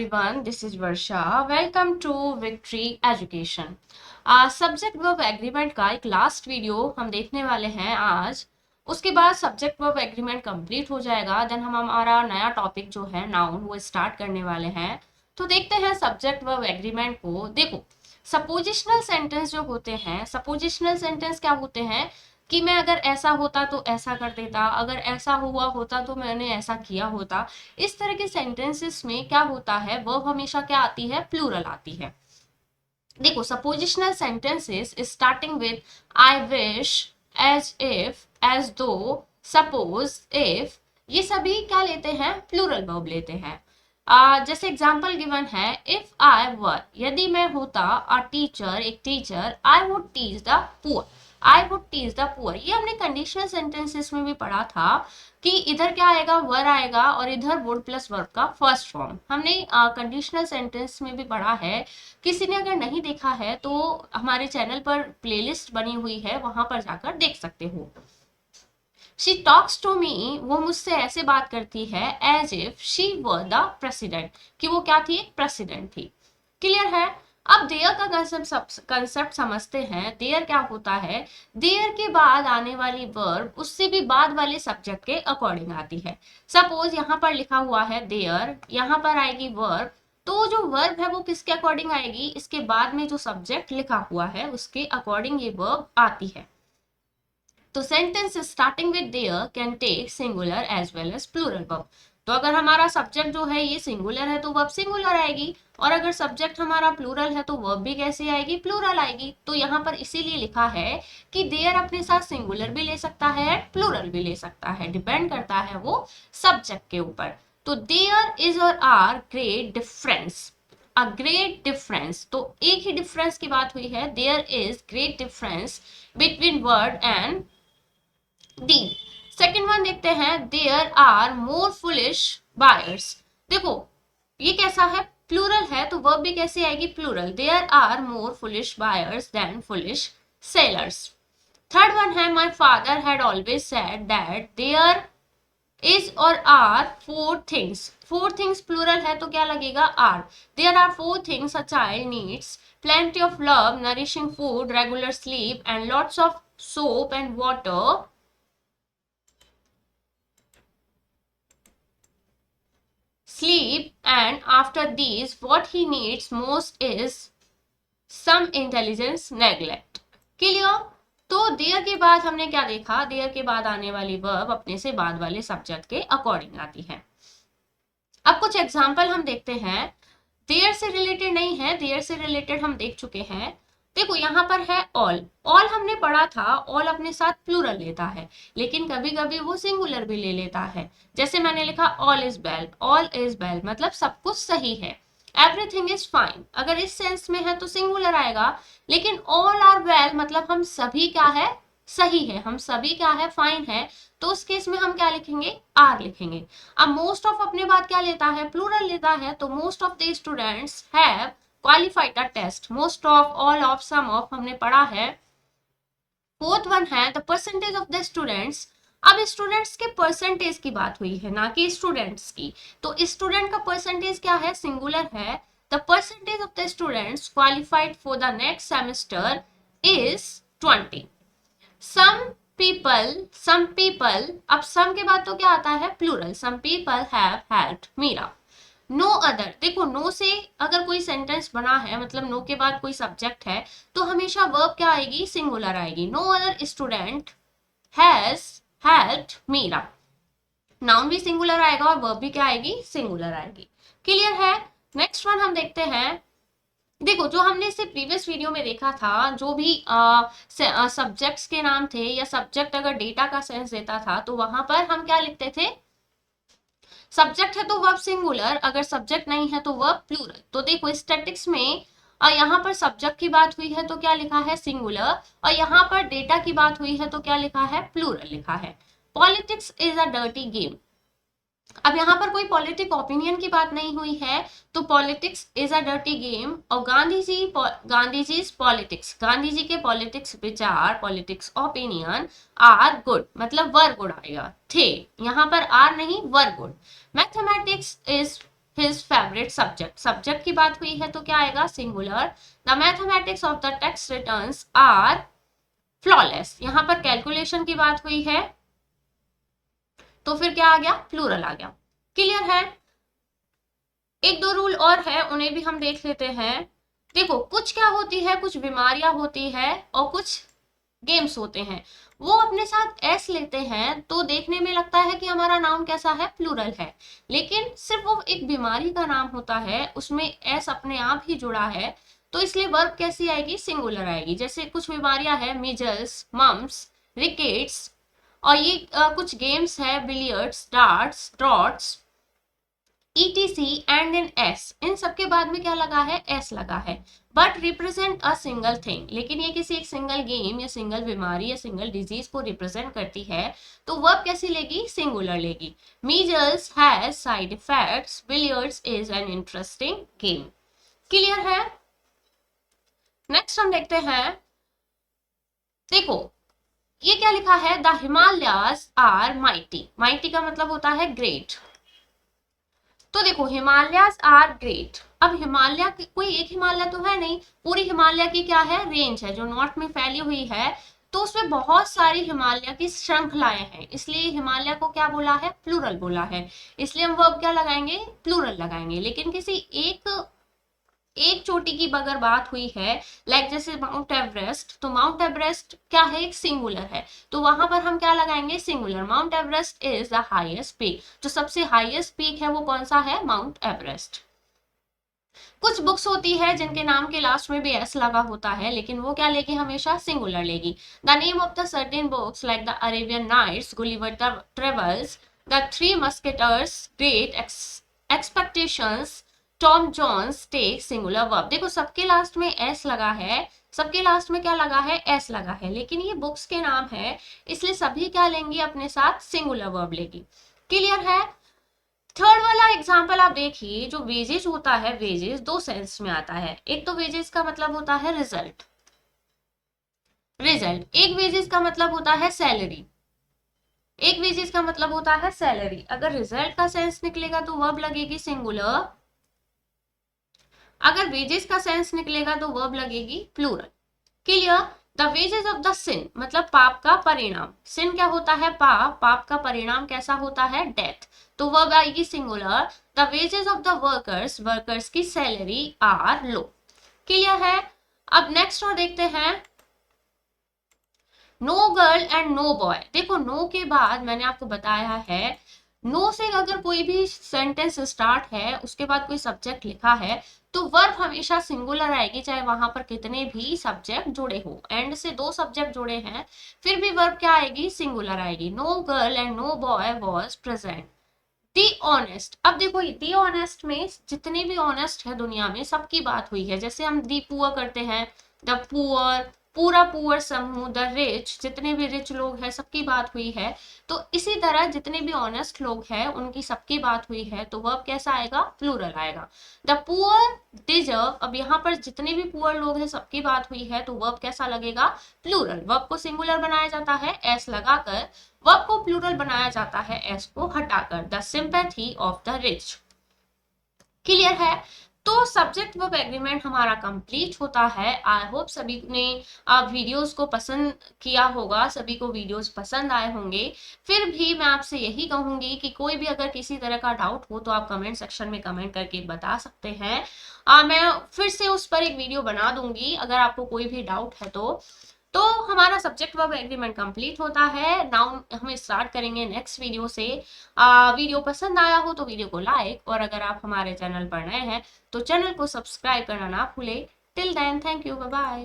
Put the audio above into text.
everyone, this is Varsha. Welcome to Victory Education. Subject verb agreement का एक last video हम देखने वाले हैं आज. उसके बाद सब्जेक्ट वर्ब एग्रीमेंट कंप्लीट हो जाएगा. देन हम हमारा नया टॉपिक जो है नाउन वो स्टार्ट करने वाले हैं. तो देखते हैं सब्जेक्ट वर्ब एग्रीमेंट को. देखो, सपोजिशनल सेंटेंस जो होते हैं, सपोजिशनल सेंटेंस क्या होते हैं कि मैं अगर ऐसा होता तो ऐसा कर देता, अगर ऐसा हुआ होता तो मैंने ऐसा किया होता. इस तरह के सेंटेंसेस में क्या होता है, वर्ब हमेशा क्या आती है, प्लूरल आती है. देखो, suppositional sentences starting with I wish, as if, as though, suppose, if, ये सभी क्या लेते हैं, प्लूरल वर्ब लेते हैं. जैसे एग्जाम्पल गिवन है, इफ आई वर, यदि मैं होता, अ टीचर, एक teacher, I would teach the poor, I would teach the poor. ये हमने कंडीशनल सेंटेंसेस में भी पढ़ा था कि इधर क्या आएगा, वर आएगा और इधर वुड प्लस वर्ब का फर्स्ट फॉर्म. हमने कंडीशनल सेंटेंस में भी पढ़ा है. किसी ने अगर नहीं देखा है तो हमारे चैनल पर प्लेलिस्ट बनी हुई है, वहां पर जाकर देख सकते हो. शी टॉक्स टू मी, वो मुझसे ऐसे बात करती है, as if she were the president, कि वो क्या थी, एक प्रेसिडेंट थी. क्लियर है. अब देयर का कंसेप्ट समझते हैं. देयर क्या होता है, देयर के बाद आने वाली वर्ब उससे भी बाद वाले सब्जेक्ट के अकॉर्डिंग आती है. सपोज यहाँ पर लिखा हुआ है देयर, यहाँ पर आएगी वर्ब, तो जो वर्ब है वो किसके अकॉर्डिंग आएगी, इसके बाद में जो सब्जेक्ट लिखा हुआ है उसके अकॉर्डिंग ये वर्ब आती है. तो sentence starting with there can take singular as well as plural verb. तो अगर हमारा सब्जेक्ट जो है ये सिंगुलर है तो वर्ब सिंगुलर आएगी, और अगर सब्जेक्ट हमारा प्लूरल है तो वर्ब भी कैसे आएगी, प्लूरल आएगी. तो यहाँ पर इसीलिए लिखा है कि देयर अपने साथ सिंगुलर भी ले सकता है, प्लूरल भी ले सकता है, डिपेंड करता है वो सब्जेक्ट के ऊपर. तो देयर इज और are great difference, a great difference, तो एक ही डिफरेंस की बात हुई है, there is great difference between word and deed. Second one देखते हैं, there are more foolish buyers. देखो ये कैसा है, प्लूरल है, तो वर्ब भी कैसे आएगी, plural. There are more foolish buyers than foolish sellers. Third one है, my father had always said that there is और are four things. Four things plural है तो क्या लगेगा, are. There are four things a child needs, plenty of love, nourishing food, regular sleep and lots of soap and water. Sleep, and after these what he needs most is some intelligence, neglect. Clear. तो there के बाद हमने क्या देखा, there के बाद आने वाली वर्ब अपने से बाद वाले सब्जेक्ट के अकॉर्डिंग आती है. अब कुछ एग्जांपल हम देखते हैं. देयर से रिलेटेड नहीं है, देयर से रिलेटेड हम देख चुके हैं. देखो यहाँ पर है ऑल. ऑल हमने पढ़ा था, ऑल अपने साथ प्लूरल लेता है, लेकिन कभी कभी वो सिंगुलर भी ले लेता है. जैसे मैंने लिखा all is well, all is well मतलब सब कुछ सही है. एवरीथिंग इज फाइन, अगर इस सेंस में है तो सिंगुलर आएगा, लेकिन ऑल आर वेल मतलब हम सभी क्या है, सही है, हम सभी क्या है, फाइन है, तो उस केस में हम क्या लिखेंगे, आर लिखेंगे. अब मोस्ट ऑफ अपने बात क्या लेता है, प्लूरल लेता है, तो most of the students have qualified the test. Most of, all of, some of हमने पढ़ा है. फोर्थ वन है the percentage of the students. अब स्टूडेंट्स के परसेंटेज की बात हुई है, ना कि स्टूडेंट्स की. तो स्टूडेंट का परसेंटेज क्या है, सिंगुलर है. The percentage of the students qualified for the next semester is 20. some people, अब some के बाद तो क्या आता है, plural. some people have helped Meera. No other, देखो नो से अगर कोई सेंटेंस बना है, मतलब नो के बाद कोई सब्जेक्ट है, तो हमेशा वर्ब क्या आएगी, सिंगुलर आएगी. No other student has helped Meera. Noun भी सिंगुलर आएगा और वर्ब भी क्या आएगी, सिंगुलर आएगी. क्लियर है. नेक्स्ट वन हम देखते हैं. देखो जो हमने इसे प्रीवियस वीडियो में देखा था, जो भी सब्जेक्ट्स के नाम थे या सब्जेक्ट अगर डेटा का सेंस देता था तो वहां पर हम क्या लिखते थे, सब्जेक्ट है तो वर्ब सिंगुलर, अगर सब्जेक्ट नहीं है तो वर्ब प्लूरल. तो देखो स्टैटिक्स में यहाँ पर सब्जेक्ट की बात हुई है तो क्या लिखा है, सिंगुलर, और यहाँ पर डेटा की बात हुई है तो क्या लिखा है, प्लूरल लिखा है. Politics is a dirty game. अब यहाँ पर कोई पॉलिटिक ओपिनियन की बात नहीं हुई है, तो politics is a dirty game. और गांधी जी पॉलिटिक्स, गांधी जी के पॉलिटिक्स विचार, पॉलिटिक्स ओपिनियन आर गुड, मतलब वर गुड आएगा, थे, यहाँ पर आर नहीं, were good. Mathematics is his favourite subject. Subject की बात हुई है तो क्या आएगा? Singular. The mathematics of the text returns are flawless. यहाँ पर कैलकुलेशन की बात हुई है तो फिर क्या आ गया? प्लूरल आ गया। क्लियर है? एक दो रूल और है, उन्हें भी हम देख लेते हैं। देखो, कुछ क्या होती है, कुछ बीमारियां होती है और कुछ गेम्स होते हैं, वो अपने साथ एस लेते हैं तो देखने में लगता है कि हमारा नाम कैसा है? प्लूरल है। लेकिन सिर्फ वो एक बीमारी का नाम होता है, उसमें एस अपने आप ही जुड़ा है, तो इसलिए वर्ब कैसी आएगी? सिंगुलर आएगी। जैसे कुछ बीमारियां हैं, मीजल्स, मम्स, रिकेट्स, और ये कुछ गेम्स है, billiards, darts, draughts, ETC and in S. इन सबके बाद में क्या लगा है? एस लगा है। But represent a single thing, लेकिन ये किसी एक सिंगल गेम या सिंगल बीमारी या सिंगल डिजीज को रिप्रेजेंट करती है, तो वर्ब कैसी लेगी? सिंगुलर लेगी। Measles has side effects, billiards is an interesting game. Clear है? नेक्स्ट हम देखते हैं। देखो, ये क्या लिखा है? The Himalayas are mighty. Mighty का मतलब होता है ग्रेट। तो देखो, हिमालयाज आर ग्रेट। अब हिमालय कोई एक हिमालय तो है नहीं, पूरी हिमालय की क्या है? रेंज है जो नॉर्थ में फैली हुई है, तो उसमें बहुत सारी हिमालय की श्रृंखलाएं हैं, इसलिए हिमालय को क्या बोला है? प्लूरल बोला है। इसलिए हम वर्ब क्या लगाएंगे? प्लूरल लगाएंगे। लेकिन किसी एक चोटी की अगर बात हुई है, लाइक जैसे माउंट एवरेस्ट, तो माउंट एवरेस्ट क्या है? एक सिंगुलर है, तो वहां पर हम क्या लगाएंगे? Singular. Mount Everest is the highest peak. जो सबसे हाईएस्ट पीक है वो कौन सा है? Mount Everest. कुछ बुक्स होती है जिनके नाम के लास्ट में भी एस लगा होता है, लेकिन वो क्या लेगी? हमेशा सिंगुलर लेगी। The name of the certain books like the Arabian Nights, Gulliver the Travels, the Three Musketeers, Great Expectations, Tom Jones take singular verb. देखो, सबके लास्ट में एस लगा है, सबके लास्ट में क्या लगा है? एस लगा है, लेकिन ये बुक्स के नाम है, इसलिए सभी क्या लेंगी अपने साथ? सिंगुलर वर्ब लेगी। क्लियर है? थर्ड वाला एग्जांपल आप देखिए। जो वेजेस होता है, वेजेस दो सेंस में आता है। एक तो वेजेस का मतलब होता है रिजल्ट, रिजल्ट। एक वेजेस का मतलब होता है सैलरी, एक वेजेस का मतलब होता है सैलरी। अगर रिजल्ट का सेंस निकलेगा तो वर्ब लगेगी सिंगुलर, अगर वेजेस का सेंस निकलेगा तो वर्ब लगेगी plural. Clear? The wages of the sin मतलब पाप का परिणाम। सिन क्या होता है? पाप। पाप का परिणाम कैसा होता है? डेथ। तो वर्ब आएगी singular. The wages of the workers, workers की सैलरी आर लो। क्लियर है? अब नेक्स्ट और देखते हैं। No girl and no boy. देखो, नो के बाद मैंने आपको बताया है, नो से अगर कोई भी सेंटेंस स्टार्ट है, उसके बाद कोई सब्जेक्ट लिखा है, तो वर्ब हमेशा सिंगुलर आएगी, चाहे वहां पर कितने भी सब्जेक्ट जुड़े हो। एंड से दो सब्जेक्ट जुड़े हैं, फिर भी वर्ब क्या आएगी? सिंगुलर आएगी। No girl and no boy was present. The honest. अब देखो, दी ऑनेस्ट में जितने भी ऑनेस्ट है दुनिया में, सबकी बात हुई है। जैसे हम दी पुअर करते हैं, द पुअर, पूरा पुअर समूह, द रिच, जितने भी रिच लोग हैं सबकी बात हुई है। तो इसी तरह जितने भी ऑनेस्ट लोग हैं उनकी सबकी बात हुई है, तो वर्ब कैसा आएगा? प्लूरल आएगा। The poor deserve. अब यहाँ पर जितने भी पुअर लोग हैं सबकी बात हुई है, तो वर्ब कैसा लगेगा? प्लूरल। वर्ब को सिंगुलर बनाया जाता है एस लगाकर, वर्ब को प्लूरल बनाया जाता है एस को हटाकर। The sympathy of the rich. Clear है? तो सब्जेक्ट वर्ब एग्रीमेंट हमारा कंप्लीट होता है। आई होप सभी ने वीडियोस को पसंद किया होगा, सभी को वीडियोस पसंद आए होंगे। फिर भी मैं आपसे यही कहूंगी कि कोई भी अगर किसी तरह का डाउट हो तो आप कमेंट सेक्शन में कमेंट करके बता सकते हैं। मैं फिर से उस पर एक वीडियो बना दूंगी अगर आपको कोई भी डाउट है तो हमारा सब्जेक्ट वर्ब एग्रीमेंट कंप्लीट होता है। नाउ हम स्टार्ट करेंगे नेक्स्ट वीडियो से। वीडियो पसंद आया हो तो वीडियो को लाइक, और अगर आप हमारे चैनल पर नए हैं तो चैनल को सब्सक्राइब करना ना भूलें। Till then, thank you, bye bye.